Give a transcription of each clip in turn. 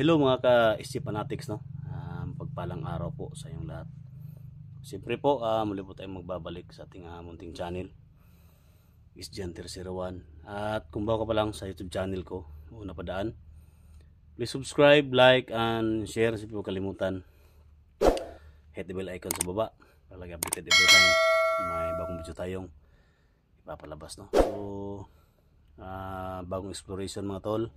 Hello mga ka-SC Fanatics, no? Pagpalang araw po sa inyong lahat. Siyempre po, muli po tayong magbabalik sa ating munting channel, isjanter01. At kung bago ka pa lang sa YouTube channel ko, una pa daan, please subscribe, like, and share. Hindi po kalimutan, hit the bell icon sa baba para lagi updated every time may bagong video tayong ipapalabas, no? So, bagong exploration mga tol,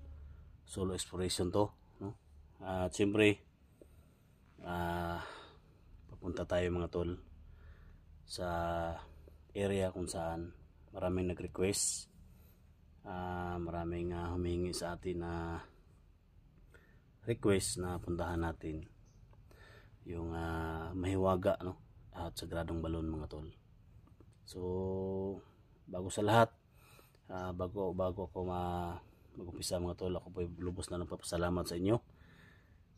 solo exploration to, no? At siyempre papunta tayo mga tol sa area kung saan maraming nag-request, maraming humingi sa atin na request na puntahan natin yung Mahiwaga, no? At Sagradong Balon mga tol. So bago sa lahat, bago ako mag-umpisa mga tol, ako po lubos na nagpapasalamat sa inyo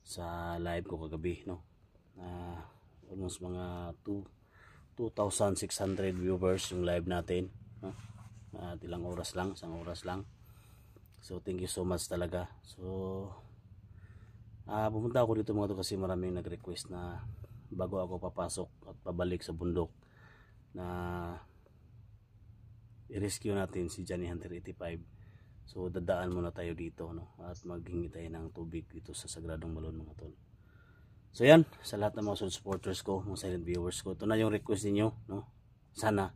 sa live ko kagabi, no? Almost mga 2,600 viewers yung live natin, no? Ilang oras lang, isang oras lang. So thank you so much talaga. So pumunta ako dito mga tol kasi maraming nag-request na bago ako papasok at pabalik sa bundok na i-rescue natin si Johnny Hunter 85. So dadaan muna tayo dito, no? At maghingi tayo ng tubig dito sa Sagradong Balon mga tol. So yan, sa lahat ng mga solid supporters ko, mga silent viewers ko, ito na yung request niyo, no? Sana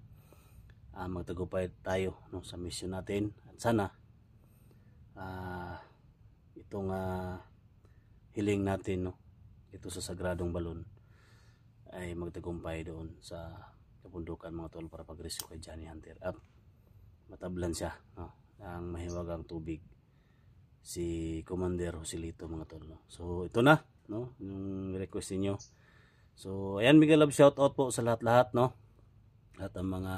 magtagumpay tayo, no, sa mission natin. At sana itong hiling natin, no, ito sa Sagradong Balon ay magtagumpay doon sa kabundukan mga tol para pag-rescue kay Johnny Hunter at matablan siya, no, ang mahiwagang tubig si Commander Joselito mga tol, no? So ito na, no, yung request niyo. So ayan, mega love shout out po sa lahat-lahat, no, at ang mga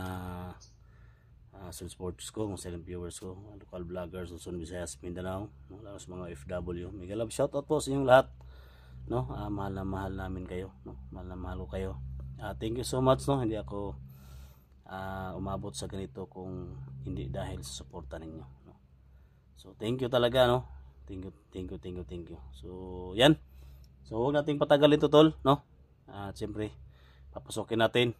supporters ko, mga silent viewers ko, local vloggers, Luzon, Visayas, Mindanao, no, lalo sa mga FW. Mega love shout out po sa inyong lahat, no. Mahal na mahal namin kayo, no, mahal na mahal ko kayo. Thank you so much, no. Hindi ako umabot sa ganito kung hindi dahil sa suporta ninyo, no. So thank you talaga, no. Thank you. So yan. So huwag nating patagalin to tol, no. At siyempre papasokin natin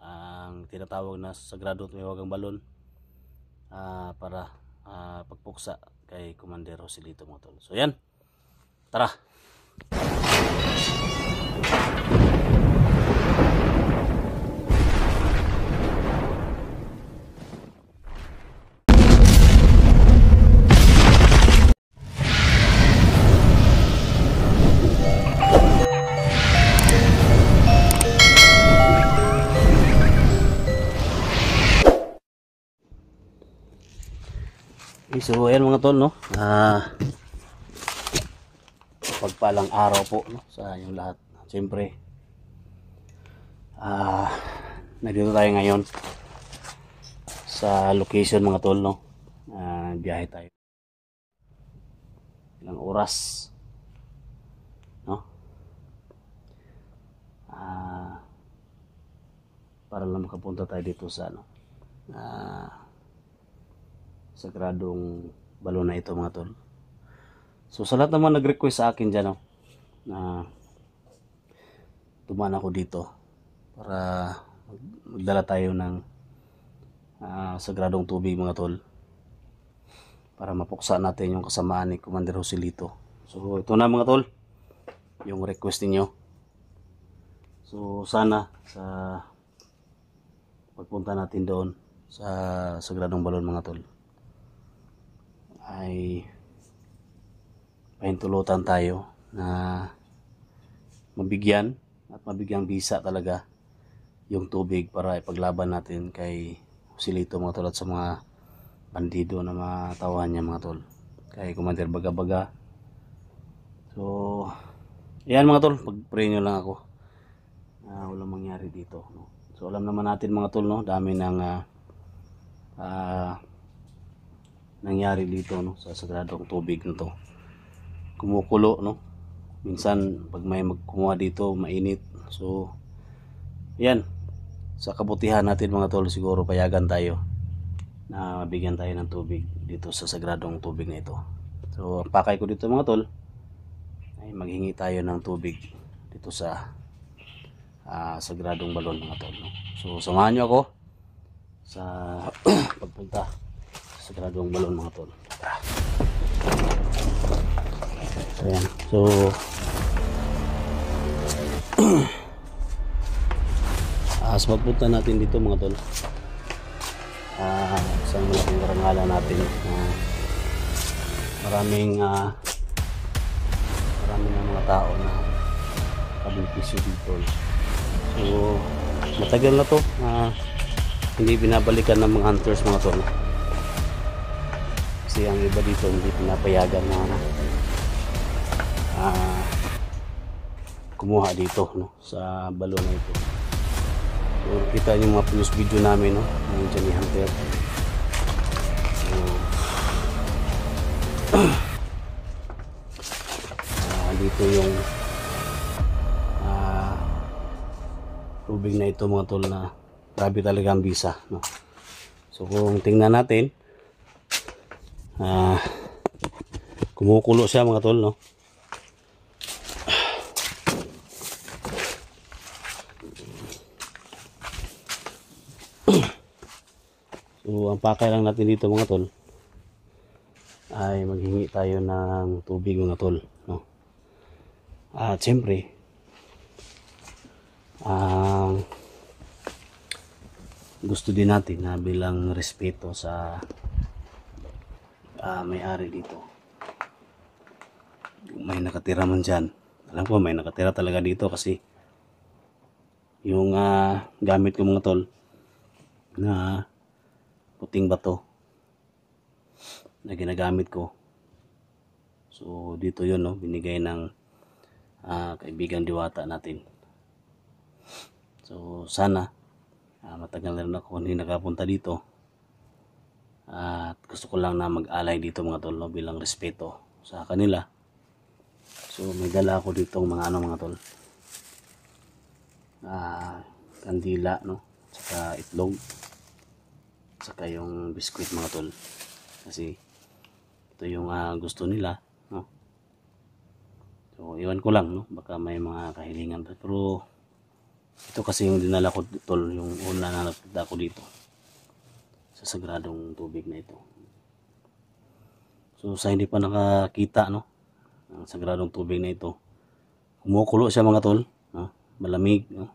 ang tinatawag na Sagradong Mahiwagang Balon para pagpuksa kay Commander Joselito mga tol. So yan, tara. So ayan mga tol, no, pagpalang araw po, no, sa inyong lahat. Siyempre nandito tayo ngayon sa location mga tol, no. Biyahe tayo ilang oras, no, para lang makapunta tayo dito sa Sagradong Balon na ito mga tol. So sa lahat naman nag-request sa akin dyan, no, na tumaan ako dito para magdala tayo ng sagradong tubig mga tol para mapuksa natin yung kasamaan ni Commander Joselito. So ito na mga tol yung request niyo. So sana sa pagpunta natin doon sa Sagradong Balon mga tol ay pahintulutan tayo na mabigyang bisa talaga yung tubig para ipaglaban natin kay Joselito mga tol at sa mga bandido na matawan niya mga tol, kay Commander Baga-Baga. So yan mga tol, pag-pray nyo lang ako walang mangyari dito, no? So alam naman natin mga tol, no, dami ng nangyari dito, no, sa sagradong tubig na to. Kumukulo, no, minsan pag may magkumuha dito mainit. So yan, sa kabutihan natin mga tol, siguro payagan tayo na mabigyan tayo ng tubig dito sa sagradong tubig na ito. So pakay ko dito mga tol ay maghingi tayo ng tubig dito sa sagradong balon mga tol, no? So samahan nyo ako sa pagpunta sa sagradong balon mga tol. Ayan. So sa pagpunta natin dito mga tol, isang malaking karangalan natin, maraming ng mga tao na kabisyo dito. So matagal na to hindi binabalikan ng mga hunters mga tol, kasi ang iba dito hindi pinapayagan na kumuha dito, no, sa balon na ito. So kita niyo mga previous video namin, no, ng Johnny Hunter. Dito yung tubig na ito mga tol, na grabe talaga ang bisa, no? So kung tingnan natin, kumukulo siya mga tol, no? So ang pakay lang natin dito mga tol ay maghingi tayo ng tubig mga tol, no? At siyempre gusto din natin na bilang respeto sa may-ari dito, may nakatira man dyan. Alam ko may nakatira talaga dito, kasi yung gamit ko mga tol na puting bato na ginagamit ko, so dito yun, no, binigay ng kaibigan diwata natin. So sana matagal na rin ako hindi nakapunta dito, at gusto ko lang na mag-alay dito mga tol, no, bilang respeto sa kanila. So may dala ako dito mga mga tol, kandila, no, saka itlog, saka yung biskwit mga tol, kasi ito yung gusto nila, no. So iwan ko lang, no, baka may mga kahilingan, pero ito kasi yung dinala ko tol, yung una na napunta ko dito sa sagradong tubig na ito. So sa hindi pa nakakita, no, ang sagradong tubig na ito, kumukulo siya mga tol, no? Malamig, no?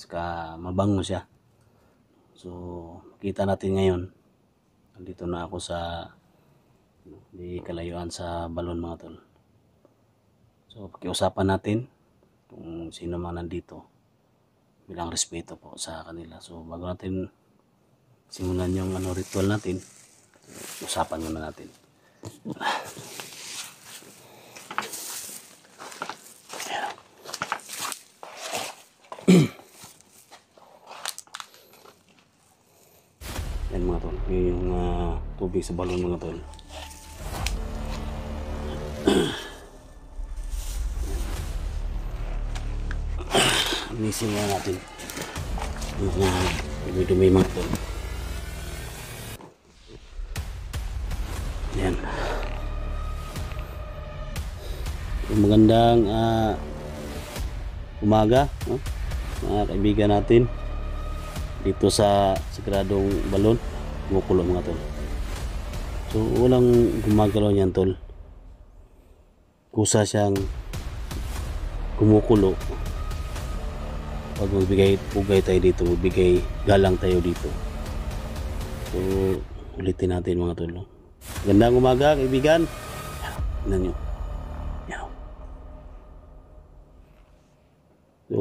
Saka mabango siya. So makita natin ngayon, nandito na ako sa di kalayuan sa balon mga tol. So pakiusapan natin kung sino man nandito bilang respeto po sa kanila. So bago natin simulan yung ritual natin, usapan muna natin. Yan mga tol, yung tubig sa balon mga tol. Inisin na natin yung dumi mga tol. Yan. Magandang umaga, no, mga kaibigan natin dito sa sagradong balon. Kumukulo mga tol. So walang gumagalaw niyan tol, kusa siyang kumukulo. Pag magbigay pugay tayo dito, magbigay galang tayo dito. So ulitin natin mga tol, no? Gandang umaga kaibigan. Tingnan nyo. So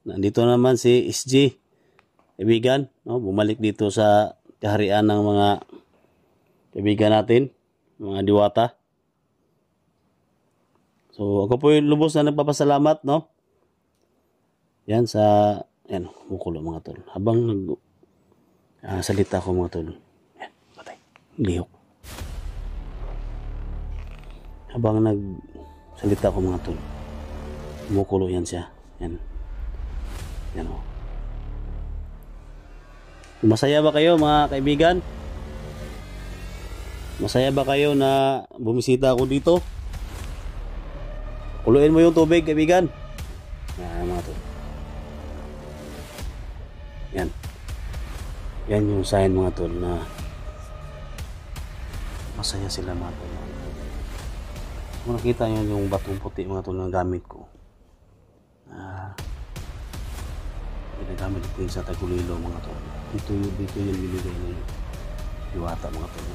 nandito naman si SG kaibigan, no? Bumalik dito sa kaharian ng mga kaibigan natin, mga diwata. So ako po yung lubos na nagpapasalamat, no? Yan sa kumukulo mga tol. Habang salita ko mga tol, yan, patay, lihok. Habang nagsalita ko mga tol, kumukulo yan siya. Yan. Yan o. Masaya ba kayo mga kaibigan? Masaya ba kayo na bumisita ako dito? Kuluin mo yung tubig, kaibigan. Yan mga tol. Yan. Yan yung sign mga tol na masaya sila mga tol. Kung nakita nyo yung batong puti mga tol na gamit ko. Ginagamit ko yung sa Tagulilo mga tol. Dito yung binigay na yung Diwata mga tol.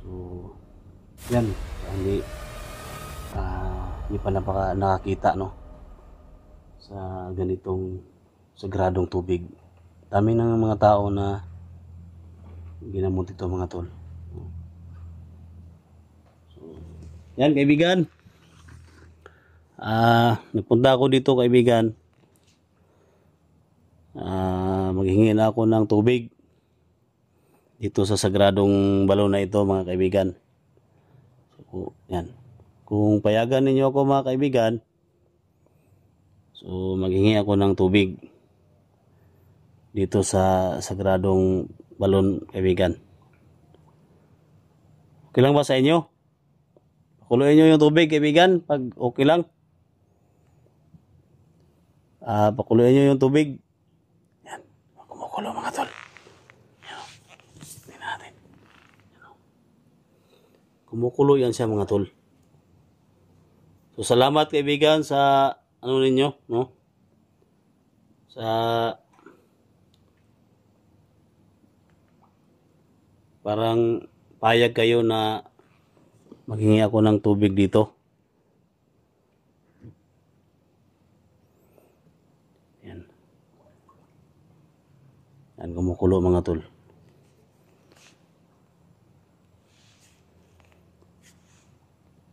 So, yan. Hindi pa nakakita no sa ganitong sagradong tubig. Dami ng mga tao na ginamot ito mga tol. So, yan kaibigan. Nagpunta ako dito kaibigan. Maghingi na ako ng tubig dito sa sagradong balon na ito mga kaibigan. So, yan. Kung payagan ninyo ako mga kaibigan, so maghingi ako ng tubig dito sa sagradong balon kaibigan. Okay lang ba sa inyo? Pakuluin nyo yung tubig kaibigan pag okay lang. Pakuluin nyo yung tubig. Yan. Kumukulo mga tol. Yan. Tingnan natin. Yan. Kumukulo yan siya mga tol. So salamat kaibigan sa ano ninyo, no? Sa parang payag kayo na maghingi ako ng tubig dito. Yan. Yan, kumukulo mga tol.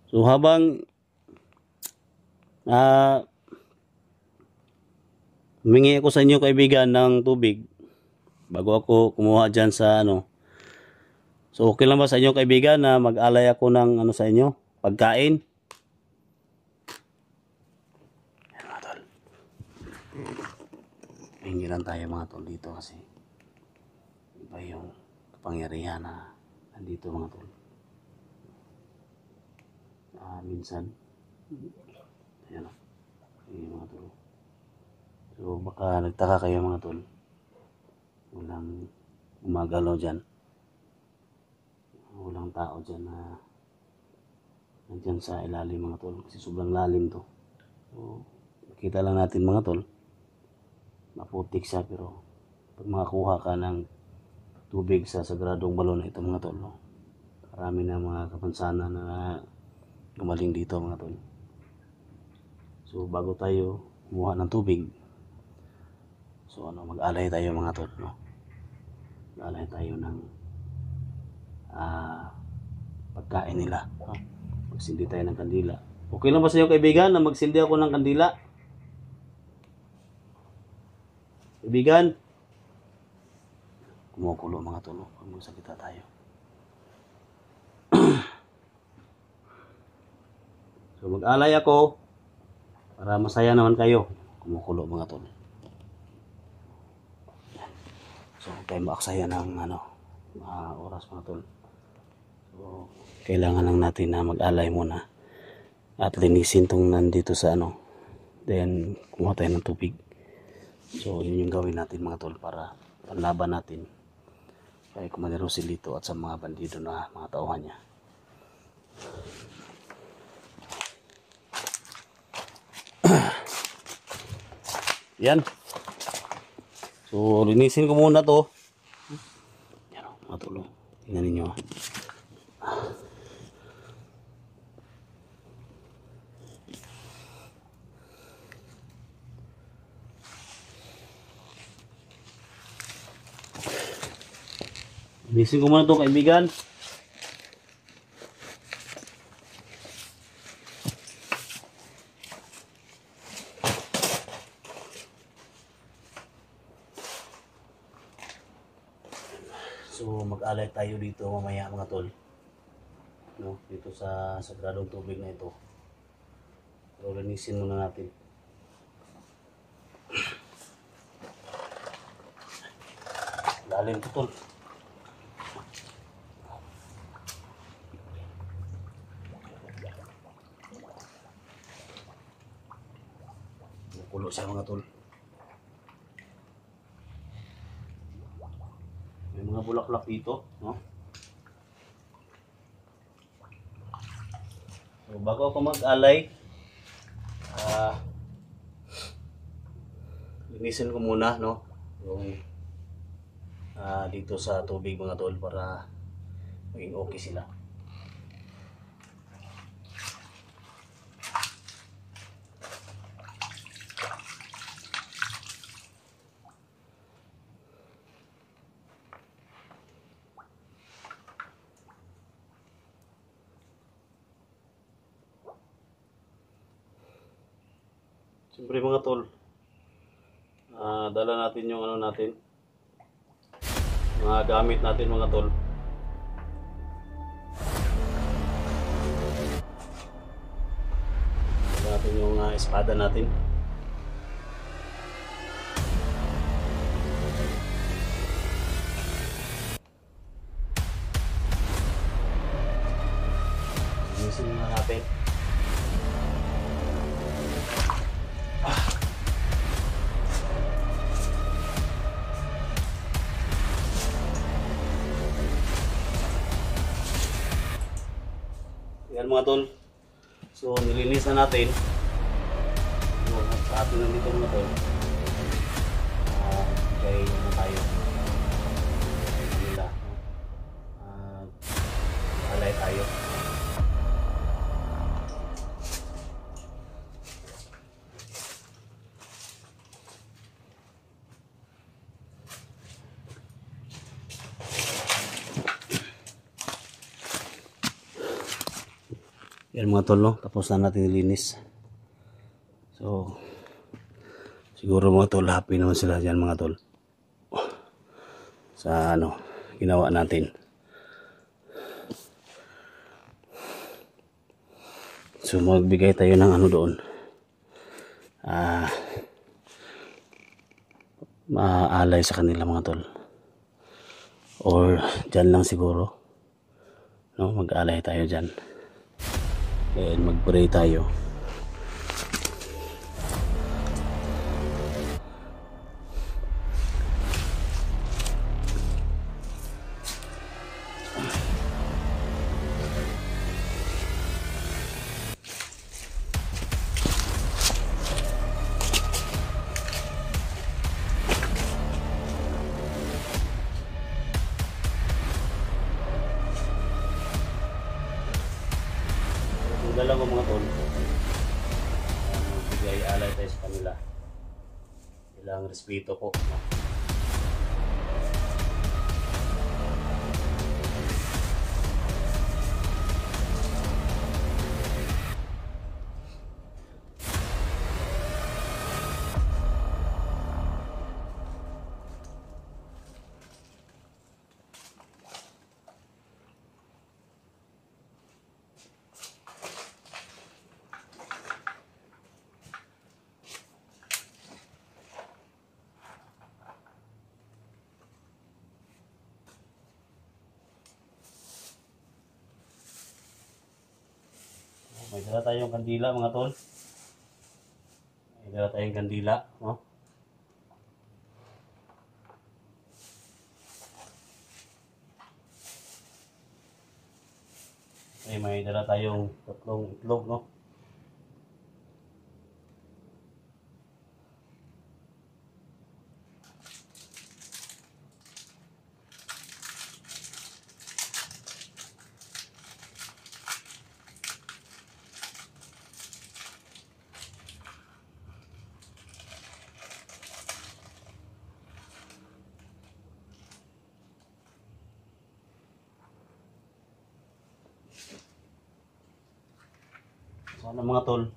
So habang humingi ako sa inyo kaibigan ng tubig bago ako kumuha dyan sa ano. So okay lang ba sa inyo kaibigan na mag-alay ako ng ano sa inyo? Pagkain? Yan mga tol. Hingi lang tayo mga tol dito kasi iba yung kapangyarihan na nandito mga tol. Minsan ayan o. Ayan mga tol. So baka nagtaka kayo mga tol. Walang gumagalaw dyan. Walang tao dyan na nandyan sa ilalim mga tol. Kasi sobrang lalim to. So nakita lang natin mga tol. Maputik siya pero pag makakuha ka ng tubig sa sagradong balon na ito mga tol. No? Marami na mga kapansanan na gumaling dito mga tol. So bago tayo kumuha ng tubig, so mag-alay tayo mga tol, no? Mag-alay tayo ng pagkain nila, no? Magsindi tayo ng kandila. Okay lang ba sa iyo kaibigan na magsindi ako ng kandila? Kaibigan, kumukulo mga tol, no? Magsakita tayo. So mag-alay ako para masaya naman kayo. Kumukulo mga tol. So tayo maaksaya ng oras mga tol. So kailangan lang natin na mag-alay muna at linisin tong nandito sa ano. Then kumuha tayo ng tubig. So yun yung gawin natin mga tol para panlaban natin kay Commander Rosilito at sa mga bandido na mga tauhan niya. Yan. So linisin ko muna to. Yan o, mga tol. Tingnan ninyo. Linisin ko muna to kaibigan. So mag-alay tayo dito mamaya mga tol. No, dito sa sagradong tubig na ito. So linisin muna natin. Lalim to tol. mga tol. May mga bulaklak dito, no? So, bago ako mag-alay, linisin ko muna, no? Yung dito sa tubig mga tol para maging okay sila. Siyempre mga tol, dala natin yung ano natin, mga gamit natin mga tol. Dala natin yung espada natin. Linisin na natin. Yan mga tol. So nilinis na natin. So, sa atin na dito mga tol. Kaya na tayo. Nila. Alay tayo. Yan mga tol, no? Tapos na natin nilinis. So, siguro mga tol, happy naman sila dyan mga tol. Sa ano, ginawa natin. So, magbigay tayo ng ano doon. Maalay sa kanila mga tol. Or, dyan lang siguro. No? Mag-alay tayo dyan. And mag-pray tayo. Dalawa mga tol, bigay alay tayo sa kanila. Ilang respeto po, no? May dala tayong kandila mga tol. May dala tayong kandila, no? May dala tayong tatlong itlog, no? Sana mga tol,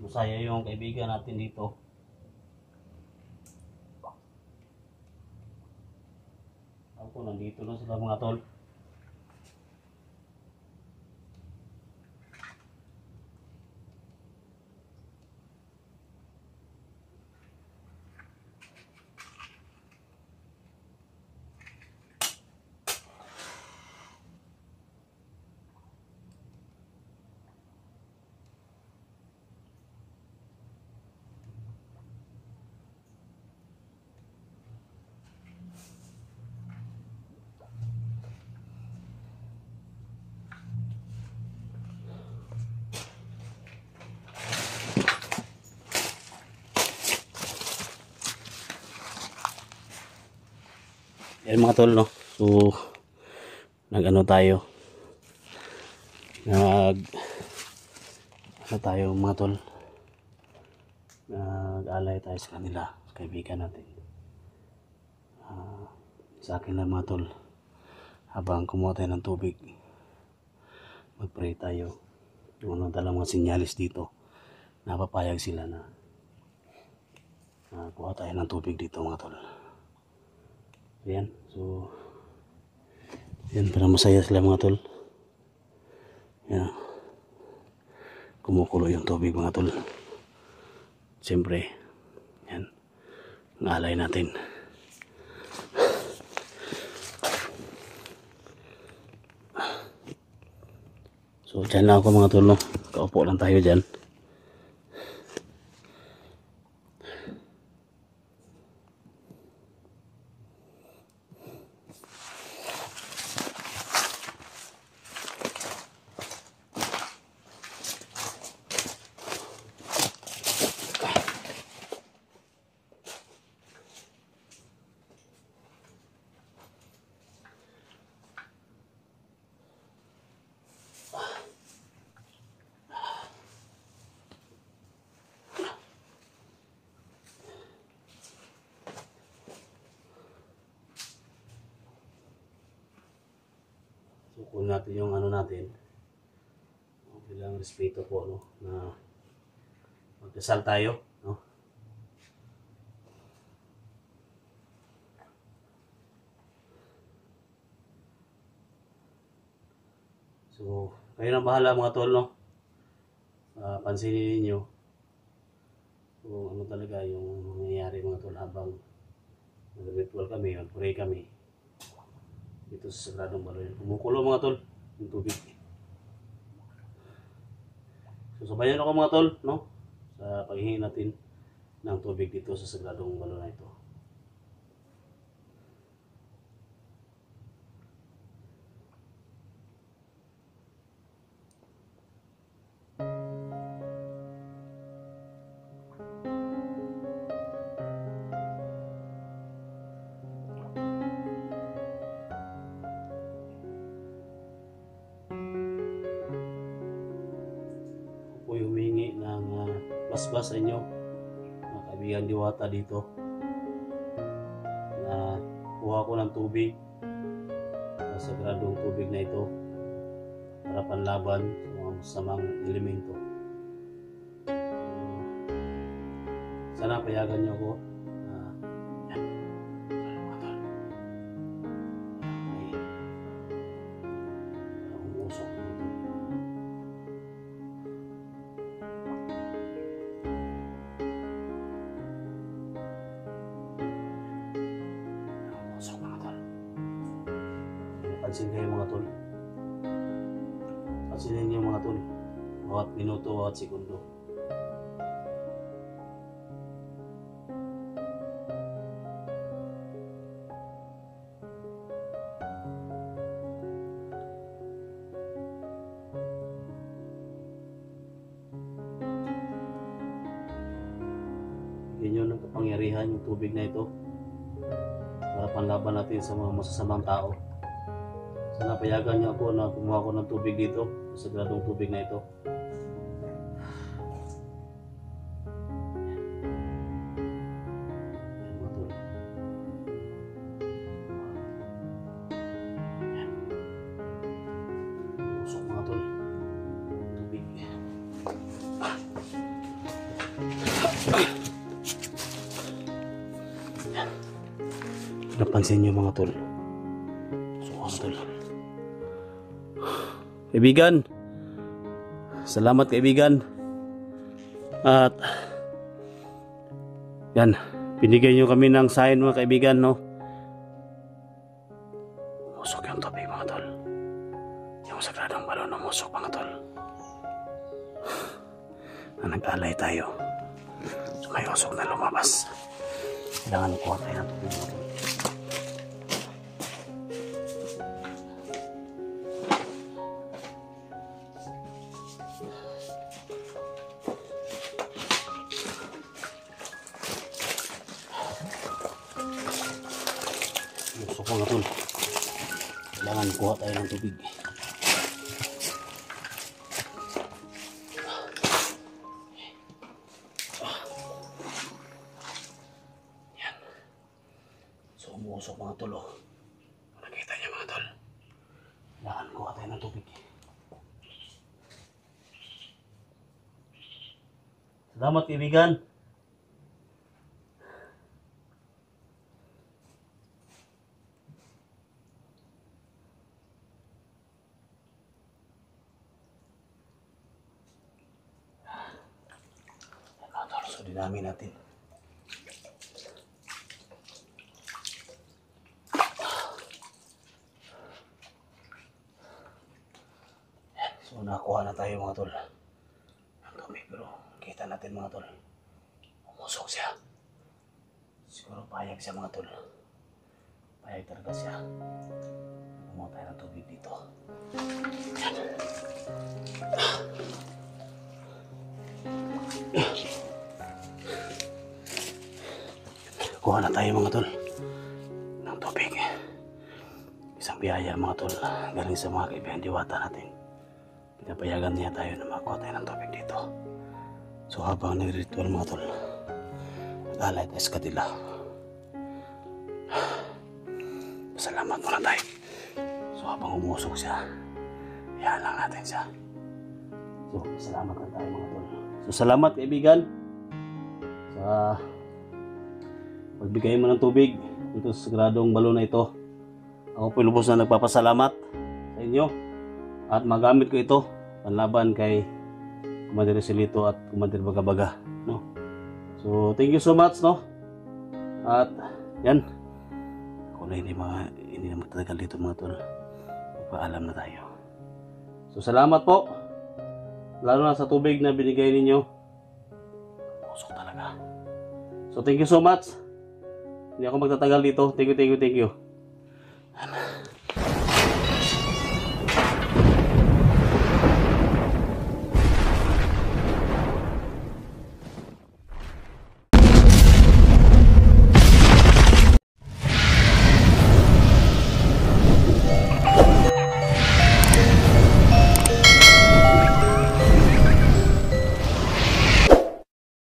masaya yung kaibigan natin dito. Ako, nandito na sila mga tol. Yan mga tol, no? So, nag-ano tayo. Ano tayo mga tol? Nag-alay tayo sa kanila, kaibigan natin. Sa akin lang mga tol, habang kumuha tayo ng tubig, mag-pray tayo. Yung anong talang mga sinyalis dito, napapayag sila na kuha tayo ng tubig dito mga tol. Ayan, so yan, para masaya sila mga tol. Yan, kumukulo yung tubig mga tol. Siyempre, yan, ngalay natin. So dyan lang ako mga tol, no? Kaupo lang tayo dyan. So kung natin yung ano natin, bilang respeto po, no, na magdasal tayo, no. So kayo na bahala mga tol, no. Pansinin niyo kung ano talaga yung nangyayari mga tol habang nag-ritual kami, mag-pray kami dito sa Sagradong Balon. Kumukulo mga tol yung tubig. So sabayan ako mga tol, no, sa paghihingi natin ng tubig dito sa Sagradong Balon na ito. Po humingi ng basbas sa inyo, mga kaibigan diwata dito, na kuha ko ng tubig, sa sagradong tubig na ito, para panlaban sa mga masamang elemento. Sana payagan niyo ako. Pansin kayo mga tol. Pansinin niyo mga tol. Bawat minuto, bawat segundo. Bigyan niyo ng kapangyarihan yung tubig na ito para panlaban natin sa mga masasamang tao. Sana payagan niyo ako na kumuha ko ng tubig dito, sa sagradong tubig na ito. Usok mga tol. Tubig. Napansin niyo mga tol. Usok mga tol. Kaibigan, salamat kaibigan. At yan, binigay nyo kami ng sign mga kaibigan, no. Umusok yung tubig mga tol. Yung Sagradong Balon umusok mga tol. Na nag-alay tayo, so may usok na lumabas. Kailangan kuha tayo ng tubig mga tol. Usok mga tol. Kailangan kuha tayo ng tubig. Yan. So umuusok mga tol. Oh. Nakita niya mga tol. Kailangan kuha tayo ng tubig. Salamat kaibigan. So dinamin natin. So nakuha na tayo mga tol. Ang dumi pero kita natin mga tol. Umusok siya. Siguro payag siya mga tol. Payag talaga siya. Kumuha tayo ng tubig dito. Yan. Kuha na tayo mga tol ng tubig. Isang biyaya mga tol. Galing sa mga kaibigan diwata natin. Pinapayagan niya tayo na makuha tayo ng tubig dito. So habang nag-ritual mga tol, nag-alay tayo sa kanila. Salamat muna tayo. So habang umusok siya, iyan lang natin siya. So salamat na tayo mga tol. So salamat kaibigan sa pagbigay mo ng tubig dito sa sagradong balon na ito. Ako po lubos na nagpapasalamat sa inyo at magamit ko ito panlaban kay Commander Silito at Commander Bagabaga, no? So thank you so much, no? At yan, ako na hindi na magtatagal dito mga tol. Magpaalam na tayo. So salamat po, lalo na sa tubig na binigay ninyo. Pusok talaga. So thank you so much. Hindi ako magtatagal dito. Thank you.